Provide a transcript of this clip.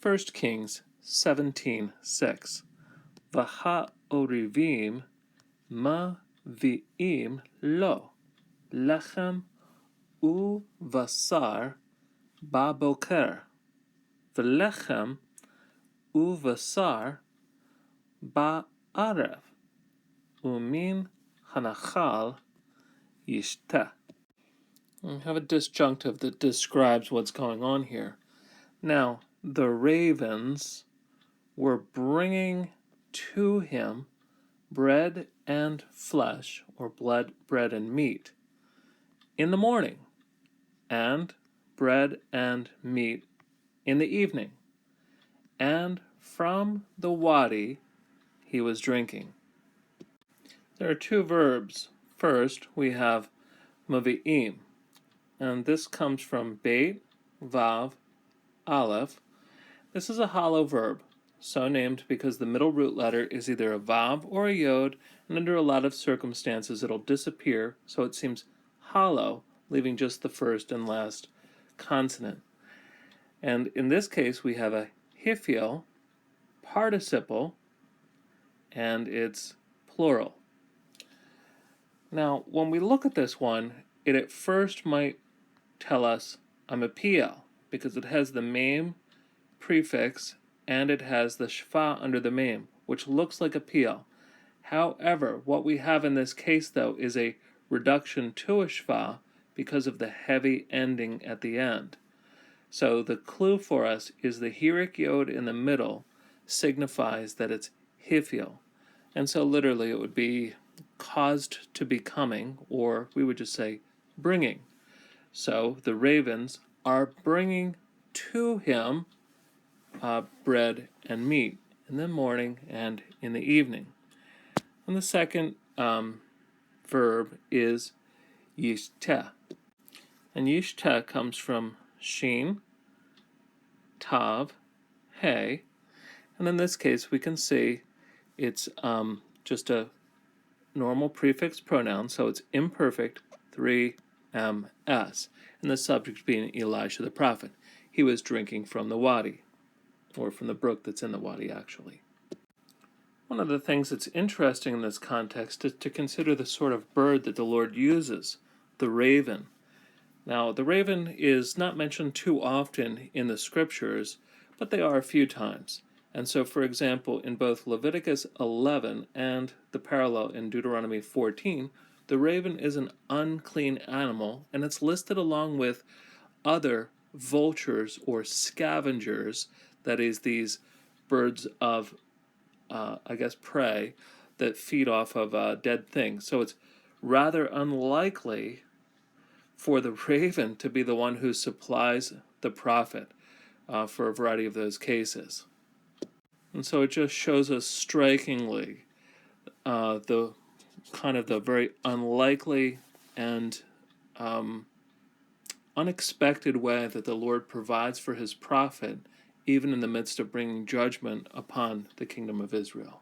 1 Kings 17:6. V'ha'orivim mavi'im lo lechem uvasar baboker v'lechem uvasar ba'arev umin hanachal yishteh. We have a disjunctive that describes what's going on here. Now, the ravens were bringing to him bread and flesh, or bread and meat, in the morning, and bread and meat in the evening. And from the wadi he was drinking. There are two verbs. First, we have mavi'im, and this comes from beit, vav, aleph. This is a hollow verb, so named because the middle root letter is either a vav or a yod, and under a lot of circumstances it'll disappear, so it seems hollow, leaving just the first and last consonant. And in this case we have a hiphil participle, and it's plural. Now, when we look at this one, it at first might tell us I'm a PL, because it has the mem prefix and it has the shva under the mem, which looks like a PL. However, what we have in this case, though, is a reduction to a shva because of the heavy ending at the end. So the clue for us is the hirik yod in the middle signifies that it's hiphil. And so literally it would be caused to be coming, or we would just say bringing. So the ravens are bringing to him bread and meat in the morning and in the evening. And the second verb is yishteh. And yishteh comes from shin, tav, hey. And in this case, we can see it's just a normal prefix pronoun, so it's imperfect, 3ms, and the subject being Elisha the prophet. He was drinking from the wadi, or from the brook that's in the wadi, actually. One of the things that's interesting in this context is to consider the sort of bird that the Lord uses, the raven. Now, the raven is not mentioned too often in the scriptures, but they are a few times. And so, for example, in both Leviticus 11 and the parallel in Deuteronomy 14, the raven is an unclean animal, and it's listed along with other vultures or scavengers, that is, these birds of, prey that feed off of dead things. So it's rather unlikely for the raven to be the one who supplies the prophet for a variety of those cases. And so it just shows us strikingly the very unlikely and unexpected way that the Lord provides for his prophet, even in the midst of bringing judgment upon the kingdom of Israel.